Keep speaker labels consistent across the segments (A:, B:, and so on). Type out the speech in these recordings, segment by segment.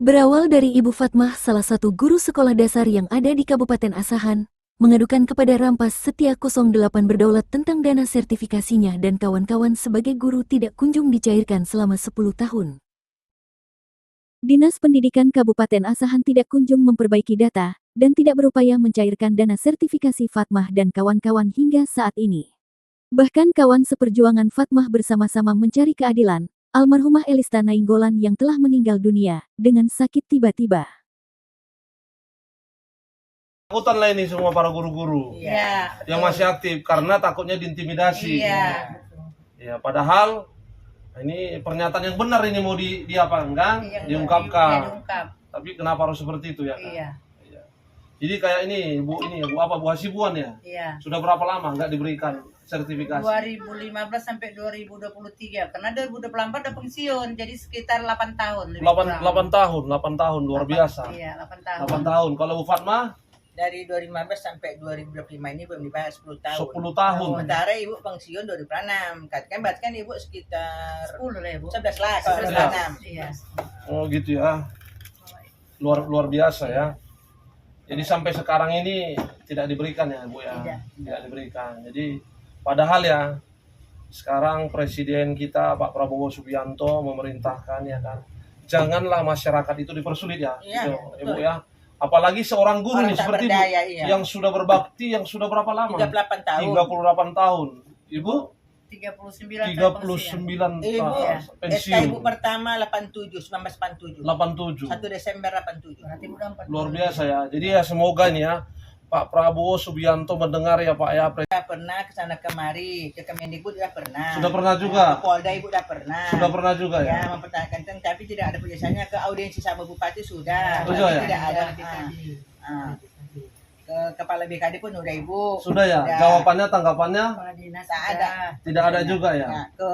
A: Berawal dari Ibu Fatmah, salah satu guru sekolah dasar yang ada di Kabupaten Asahan, mengadukan kepada Rampas Setia 08 Berdaulat tentang dana sertifikasinya dan kawan-kawan sebagai guru tidak kunjung dicairkan selama 10 tahun. Dinas Pendidikan Kabupaten Asahan tidak kunjung memperbaiki data dan tidak berupaya mencairkan dana sertifikasi Fatmah dan kawan-kawan hingga saat ini. Bahkan kawan seperjuangan Fatmah bersama-sama mencari keadilan, almarhumah Elista Nainggolan yang telah meninggal dunia dengan sakit tiba-tiba.
B: Takutan lah ini semua para guru-guru yang masih aktif karena takutnya diintimidasi. Ya, padahal ini pernyataan yang benar ini mau diungkapkan. Tapi kenapa harus seperti itu ya? Kan? Iya. Jadi kayak ini Bu Hasibuan ya? Iya. Sudah berapa lama nggak diberikan sertifikasi?
C: 2015 sampai 2023. Karena 2024 udah pensiun, jadi sekitar 8 tahun.
B: 8 tahun luar biasa.
C: Iya, 8 tahun.
B: 8 tahun. Kalau Bu Fatmah?
D: Dari 2015 sampai 2025 ini belum dibayar 10 tahun.
B: 10 tahun.
D: Sementara Ibu pensiun 2006. Kan berarti kan Ibu sekitar
C: 10 lah Ibu.
D: 11 lah kalau 2006.
C: Iya.
B: Oh gitu ya. Luar biasa ya. Jadi sampai sekarang ini tidak diberikan ya Bu ya. Tidak diberikan. Jadi padahal ya sekarang Presiden kita Pak Prabowo Subianto memerintahkan ya kan. Janganlah masyarakat itu dipersulit ya.
D: Iya,
B: gitu, Ibu ya. Apalagi seorang guru nih seperti
D: berdaya,
B: Ibu,
D: iya.
B: yang sudah berbakti yang sudah berapa lama?
D: 38 tahun.
B: 38 tahun. Ibu
C: 39
B: 39
D: Ibu
B: pensiun.
D: Ibu pertama 1987.
B: 87.
D: 1 Desember 87.
C: Berarti udah 40.
B: Luar biasa ya. Jadi ya semoga nih ya Pak Prabowo Subianto mendengar ya Pak ya.
D: Sudah pernah ke sana kemari, ke Kemendikbud sudah pernah.
B: Sudah pernah juga.
D: Ke Polda Ibu sudah pernah.
B: Sudah pernah juga ya.
D: Ya, mempertanyakan tapi tidak ada penjelasannya. Ke audiensi sama Bupati sudah.
B: Sudah ya?
D: Tidak ada. Ke Kepala BKD pun udah Ibu.
B: Sudah ya.
D: Sudah.
B: Jawabannya tanggapannya
D: Tak ada.
B: tidak ada juga ya.
D: Ya, ke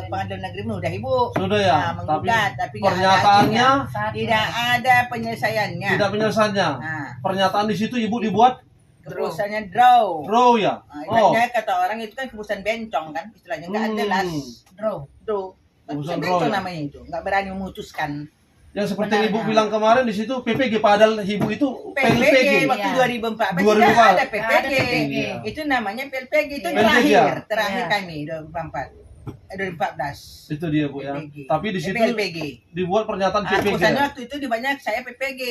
D: Pengadilan Negeri pun udah Ibu.
B: Sudah ya.
D: Nah, menggugat, tapi nggak ada
B: pernyataannya
D: hasilnya. Tidak ada penyelesaiannya.
B: tidak penyelesaiannya.
D: Nah,
B: Pernyataan di situ Ibu dibuat
D: keputusannya draw.
B: draw ya.
D: Nah, ibaratnya kata orang itu kan keputusan bencong kan istilahnya nggak jelas.
C: Draw.
D: Draw.
B: Keputusan
D: Keputusan
B: draw,
D: bencong
B: ya?
D: namanya itu, nggak berani memutuskan.
B: Yang seperti
D: Benar,
B: Ibu
D: ya.
B: bilang kemarin di situ PPG padahal Ibu itu
D: PLPG waktu
C: Iya.
D: 2014
B: 2004.
D: tidak ada
C: Nggak
D: PPG.
C: ada PPG.
D: Itu namanya PLPG itu
C: Iya.
D: terakhir
C: Iya.
D: kami 2014.
B: itu dia Bu ya.
D: PPG.
B: Tapi di situ
D: PLPG.
B: dibuat pernyataan PPG.
D: Keputusannya
B: ya?
D: waktu itu di banyak saya PPG.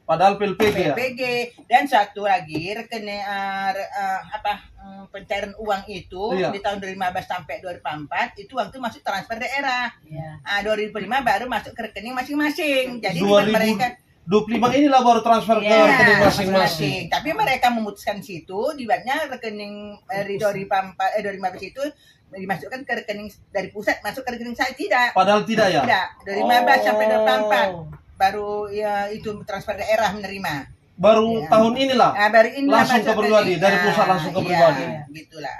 B: Padahal PPG ya.
D: PPG dan satu lagi pencairan uang itu
B: Iya.
D: di tahun 2015 sampai 2004 itu waktu masuk transfer daerah.
C: Iya.
D: 2005 baru masuk ke rekening masing-masing. Jadi
B: 2000
D: mereka
B: 25 inilah baru transfer ke
C: Iya,
B: rekening masing-masing.
D: Tapi mereka memutuskan situ dibuatnya rekening dari 2015 itu dimasukkan ke rekening dari pusat masuk ke rekening saya tidak.
B: Padahal tidak ya.
D: Tidak. Dari 2015 sampai 2004
B: Oh.
D: baru ya itu transfer daerah menerima.
B: Baru
D: Iya.
B: tahun inilah.
D: Baru ini
B: Langsung ke pribadi, dari pusat langsung ke pribadi.
D: Gitulah.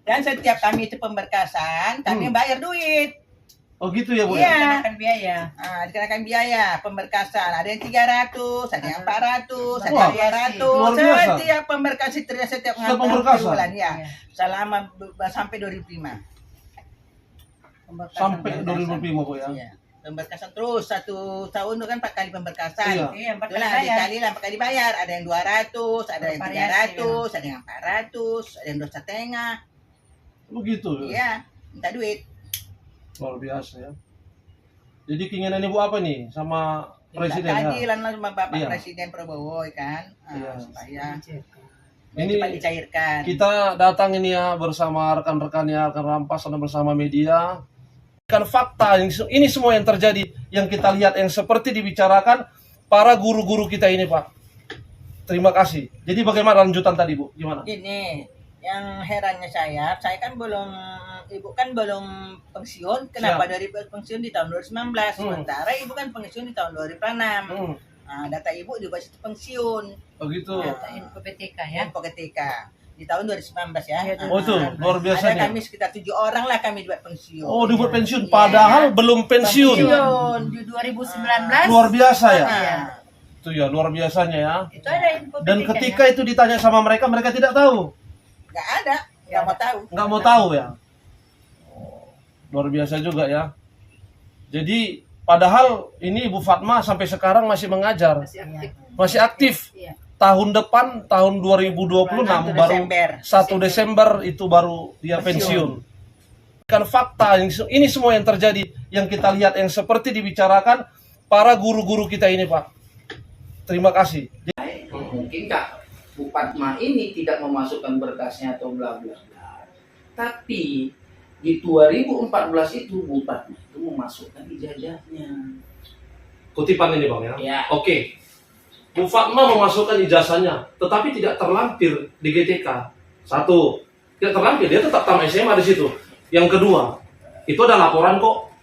D: Dan setiap kami itu pemberkasan, kami bayar duit.
B: Oh gitu ya Bu
D: Iya.
B: ya.
C: Dikenakan biaya.
D: Dikenakan biaya pemberkasan. Ada yang 300, ada yang 400, ada
B: Wah,
D: yang 200.
B: luar biasa.
D: Setiap pemberkasan setiap
B: pemberkasan?
D: bulan ya.
C: Iya.
D: Selama sampai 2005.
C: Pemberkasan
B: Sampai
C: pemberkasan.
B: 2005 Bu ya.
D: Iya. Pemberkasan terus 1 tahun itu kan 4 kali pemberkasan.
B: Iya.
C: Iya, 4 kali
D: Itulah
C: bayar.
D: dikali lah 4 kali bayar. Ada yang 200, ada yang
C: Bervariasi,
D: 300, ada yang 400, ada yang 2,5.
B: Begitu. Ya.
D: Iya, minta duit.
B: Luar biasa ya. Jadi keinginan Ibu apa nih sama presiden ya?
D: Keadilan lah sama Bapak
B: Iya.
D: Presiden Prabowo kan.
B: Iya.
D: Supaya
B: Ini
D: cepat dicairkan.
B: kita datang ini ya bersama rekan-rekan ya, rekan Rampas dan bersama media. Kan fakta ini semua yang terjadi, yang kita lihat yang seperti dibicarakan para guru-guru kita ini Pak. Terima kasih. Jadi bagaimana lanjutan tadi Bu? Gimana?
D: Ini yang herannya saya kan Ibu kan belum pensiun. Kenapa dari pensiun di tahun 2019? Sementara Ibu kan pensiun di tahun 2006. Data Ibu juga situ pensiun.
B: Oh gitu.
C: Data info PTK ya.
D: Info ketika di tahun 2019 ya.
B: Oh itu luar biasa
D: Ada
B: nih.
D: kami sekitar 7 orang lah kami buat pensiun.
B: Oh dibuat pensiun,
D: Iya.
B: padahal belum pensiun.
D: Pensiun.
C: Di 2019.
B: Luar biasa ya.
C: Iya.
B: Itu ya luar biasanya ya.
C: Itu ada info
B: Dan
C: PTK-nya.
B: ketika itu ditanya sama mereka, mereka tidak tahu.
D: Nggak ada. Nggak mau tahu.
B: Nggak mau tahu ya. Oh, luar biasa juga ya. Jadi Padahal ini Ibu Fatma sampai sekarang masih mengajar,
C: Masih aktif.
B: masih aktif.
C: Iya.
B: Tahun depan, tahun 2026 baru 1 Desember itu baru dia pensiun. Kan fakta ini semua yang terjadi, yang kita lihat, yang seperti dibicarakan para guru-guru kita ini, Pak. Terima kasih.
E: Mungkinkah Bu Fatma ini tidak memasukkan berkasnya atau bla bla bla. Tapi di 2014 itu Bu Fatma itu memasukkan ijazahnya.
B: Kutipan ini, Bang, ya.
E: Ya.
B: Oke. Bu Fatma memasukkan ijazahnya, tetapi tidak terlampir di GTK. Satu, tidak terlampir, dia tetap tamat SMA di situ. Yang kedua, itu ada laporan kok.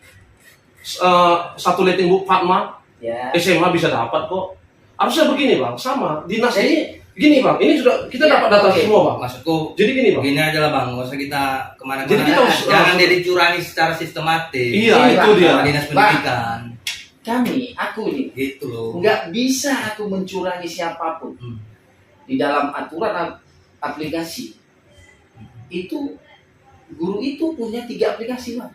B: Satu letting Bu Fatma,
E: Ya.
B: SMA bisa dapat kok. Harusnya begini, Bang, sama dinas
E: Jadi-
B: ini. Gini, Bang, ini sudah kita
E: Ya,
B: dapat data
E: oke.
B: semua, Bang.
F: Maksudku
B: Jadi gini, Bang.
F: begini aja lah bang, nggak usah kita kemana-mana.
B: Jadi kita harus-
F: jangan dia dicurangi secara sistematis.
B: Iya,
E: Ini,
B: itu
E: Bang,
B: dia.
F: Sama dinas pendidikan.
E: Aku ini
F: Gitu loh.
E: nggak bisa aku mencurangi siapapun. Di dalam aturan aplikasi itu guru itu punya 3 aplikasi, Bang.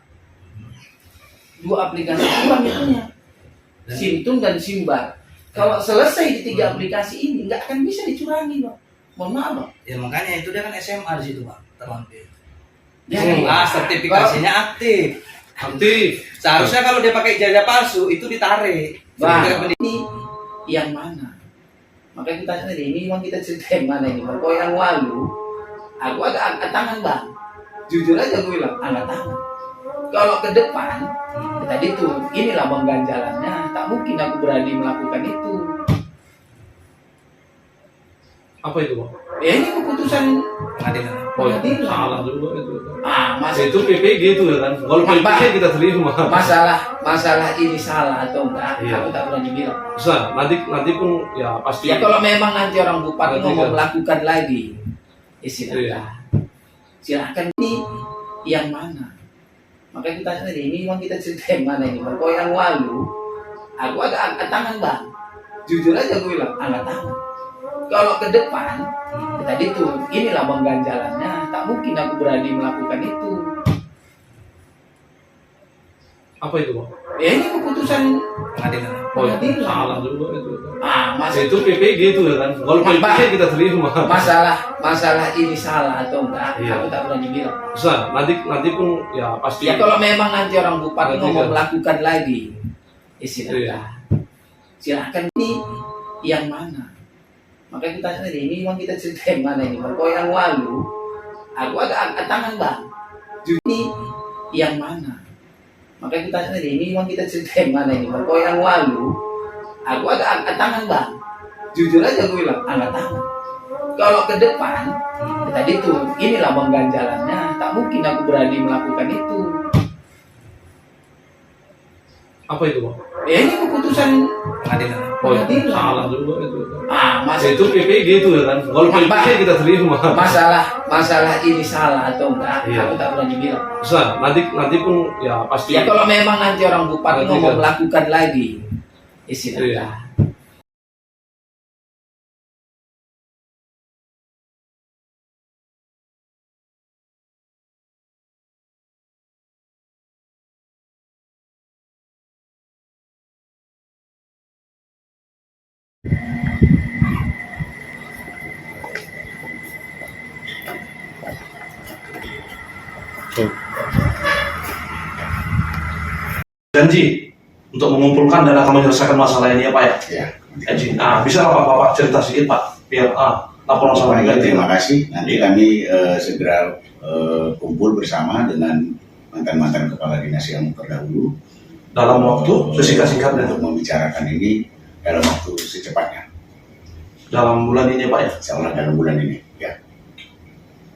E: 2 aplikasi kurang itunya, Simtun dan Simbar. Kalau selesai di 3 aplikasi ini nggak akan bisa dicurangi, Bang. Mohon maaf, Bang.
F: Ya makanya itu dia kan SMA di situ bang, terlampir.
E: Jadi,
F: Sertifikasinya aktif.
B: Aktif.
F: Seharusnya kalau dia pakai ijazah palsu itu ditarik.
E: Bang,
F: Sertifikat pendidikan.
E: ini yang mana? Makanya kita tadi ini memang kita cerita yang mana ini, Bang. Kalau yang lalu, aku agak angkat tangan, Bang. Jujur aja aku bilang, angkat tangan. Kalau ke depan, tadi tuh, inilah pengganjalannya. Tak mungkin aku berani melakukan itu.
B: Apa itu, Bang?
E: Ya ini keputusan
F: Pengadilan.
B: Oh, ya,
E: pengadilan.
B: salah juga itu.
E: Masa
B: Itu PPG itu ya kan. Kalau
E: Bang,
B: PPG kita terima.
E: masalah ini salah atau enggak,
B: Iya.
E: aku tak berani bilang.
B: Bisa, nanti pun ya pasti.
E: Ya kalau memang nanti orang bupati
B: Nanti
E: mau
B: kan.
E: melakukan lagi, ya silakan.
B: Iya.
E: Silakan ini yang mana? Makanya kita tadi ini memang kita cerita yang mana ini, Bang. Kalau yang lalu, aku agak angkat tangan, Bang. Jujur aja aku bilang, angkat tangan. Kalau ke depan, tadi tuh, inilah pengganjalannya. Tak mungkin aku berani melakukan itu.
B: Apa itu, Bang?
E: Ya ini keputusan
F: Pengadilan.
B: Oh, ya,
E: pengadilan.
B: salah juga itu.
E: Masa
B: Itu PPG itu ya kan. Kalau
E: Bang,
B: PPG kita terima.
E: masalah ini salah atau enggak,
B: Iya.
E: aku tak berani bilang.
B: Bisa, nanti pun ya pasti.
E: Ya kalau memang nanti orang bupati
B: Nanti
E: mau
B: kan.
E: melakukan lagi, ya silakan.
B: Iya.
E: Silakan ini yang mana? Makanya kita tadi ini memang kita cerita yang mana ini, Bang. Kalau yang lalu, aku agak angkat tangan, Bang. Ini yang mana? Makanya kita tadi ini memang kita cerita yang mana ini, Bang. Kalau yang lalu, aku agak angkat tangan, Bang. Jujur aja aku bilang, angkat tangan. Kalau ke depan, tadi tuh, inilah pengganjalannya. Tak mungkin aku berani melakukan itu.
B: Apa itu, Bang?
E: Ya ini keputusan
F: Pengadilan.
B: Oh, ya,
E: pengadilan.
B: salah juga itu.
E: Masa
B: Itu PPG itu ya kan. Kalau
E: Bang,
B: PPG kita terima.
E: masalah ini salah atau enggak,
B: Iya.
E: aku tak berani bilang.
B: Bisa, nanti pun ya pasti.
E: Ya kalau memang nanti orang bupati
B: Nanti
E: mau
B: kan.
E: melakukan lagi, ya silakan.
B: Iya. Janji untuk mengumpulkan dan akan menyelesaikan masalah ini ya Pak ya.
G: Ya,
B: Janji. Nah, bisa Pak Bapak cerita sedikit Pak biar laporan sama
G: baik,
B: kita.
G: terima kasih. Nanti
B: Iya.
G: kami segera kumpul bersama dengan mantan-mantan kepala dinas yang terdahulu
B: Dalam waktu sesingkat-singkatnya
G: untuk membicarakan ini dalam waktu secepatnya.
B: dalam bulan ini Pak ya.
G: Insya Allah dalam bulan ini. Ya,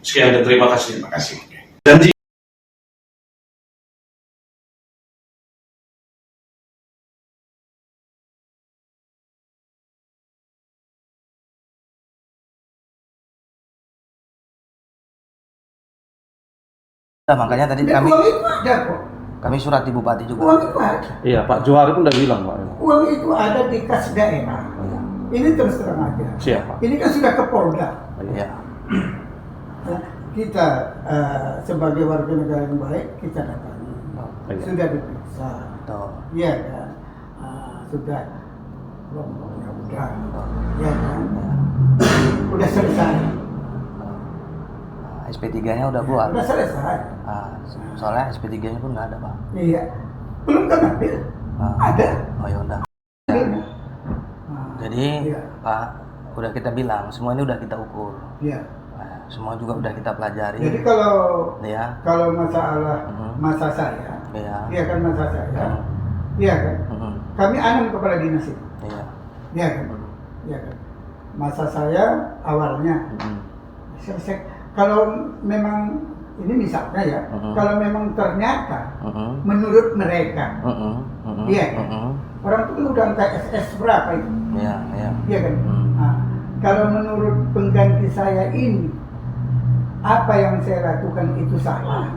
B: Sekian dan terima kasih.
G: terima kasih.
B: Janji.
H: Nah, makanya tadi
I: Dan uang itu ada kok.
H: kami surat di bupati juga.
I: Uang itu ada.
B: Iya Pak Johari pun udah bilang Pak.
I: Uang itu ada di kas daerah. Ini terus terang aja.
B: Siap Pak.
I: Ini kan sudah ke Polda.
H: Ya.
I: Nah, kita sebagai warga negara yang baik kita datangi.
B: Iya.
I: Sudah diperiksa.
H: Tuh.
I: Iya kan. sudah ya udah ya kan udah selesai.
H: SP3-nya udah keluar.
I: Udah selesai.
H: Soalnya SP3-nya pun nggak ada, Pak.
I: Iya, belum kan ambil. Ada.
H: Oh ya udah. Jadi
I: Iya.
H: Pak, udah kita bilang semua ini udah kita ukur.
I: Iya.
H: Semua juga udah kita pelajari.
I: Jadi kalau
H: Ya.
I: masalah masa saya,
H: Iya.
I: iya kan masa saya, iya kan. Kami 6 kepala dinas itu,
H: Iya.
I: iya kan, iya kan. Masa saya awalnya selesai. Kalau memang ini misalnya ya, kalau memang ternyata menurut mereka, iya kan, orang itu udah angka SS berapa itu,
H: Iya, iya.
I: iya kan. Nah, kalau menurut pengganti saya ini, apa yang saya lakukan itu salah.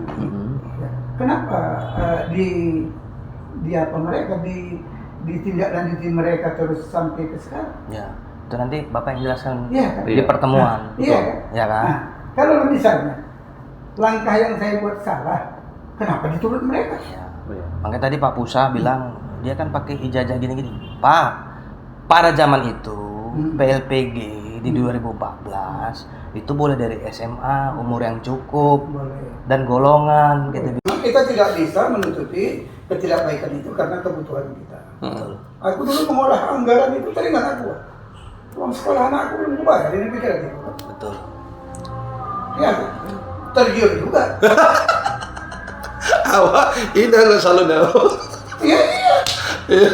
I: Ya. Kenapa di apa mereka ditindaklanjuti mereka terus sampai ke sekarang?
H: Ya. Itu nanti Bapak yang jelaskan
I: Iya kan?
H: di pertemuan.
I: Nah, iya kan?
H: Ya kan?
I: Nah, kalau misalnya langkah yang saya buat salah, kenapa diturut mereka?
H: Ya. Makanya tadi Pak Pusa bilang dia kan pakai ijazah gini-gini. Pak, pada zaman itu PLPG di 2014 itu boleh dari SMA, umur yang cukup,
I: Boleh.
H: dan golongan gitu.
I: Kita tidak bisa menutupi ketidakbaikan itu karena kebutuhan kita. Aku dulu mengolah anggaran itu teringat aku. Uang sekolah anak aku belum dibayar, ini pikiran itu.
H: Betul.
I: Ya, tergiur juga.
B: Awak ini adalah salonnya.
I: Iya.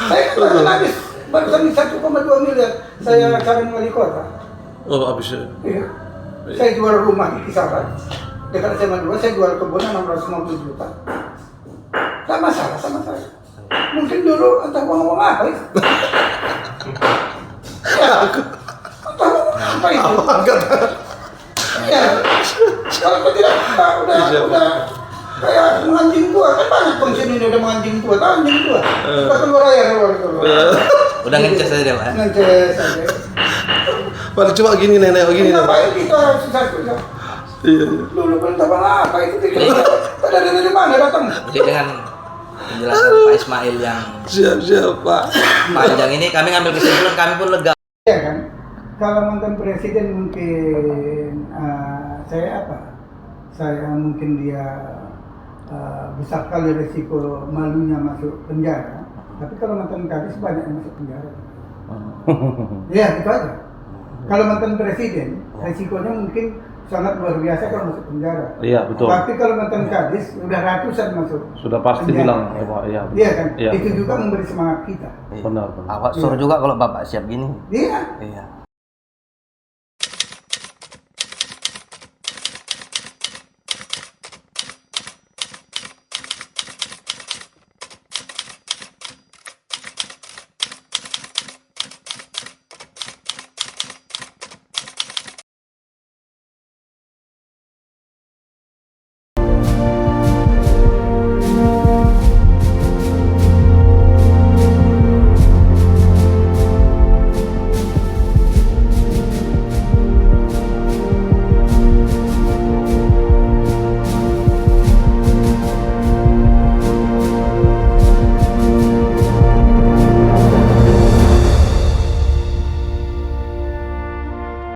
I: Saya kan habis barusan 1,2 miliar saya cari wali kota.
B: Oh, habis.
I: Iya. Saya jual rumah di Kisaran dekat SMA 2, saya jual kebun 650 juta. Tak masalah sama saya. Mungkin dulu entah uang apa itu. Ya, entah uang apa itu. Ya, kalau tidak udah kayak menganjing tua, kan banyak pensiun ini udah menganjing tua, tahu anjing tua. Kita keluar aja keluar.
H: Udah ngeces aja, Pak.
I: Ngeces aja.
B: Pada cuma gini nenek begini.
I: Ngapain kita harus susah-susah?
B: Iya.
I: Dulu belum tahu apa itu tidak. Dari mana datang?
H: Jadi dengan penjelasan Pak Ismail yang
B: Siap Pak.
H: panjang ini kami ngambil kesimpulan, kami pun lega.
I: Ya kan? Kalau mantan presiden mungkin saya mungkin dia besar kali resiko malunya masuk penjara. Tapi kalau mantan kadis banyak yang masuk penjara. Ya itu aja. Kalau mantan presiden resikonya mungkin sangat luar biasa kalau masuk penjara.
J: Iya betul.
I: Tapi kalau mantan kadis udah ratusan masuk.
J: Sudah pasti
I: penjara.
J: bilang ya Pak. Iya.
I: Iya kan?
J: Iya.
I: Itu juga memberi semangat kita.
J: Benar.
H: Awak suruh juga kalau Bapak siap gini.
I: Iya.
H: Iya.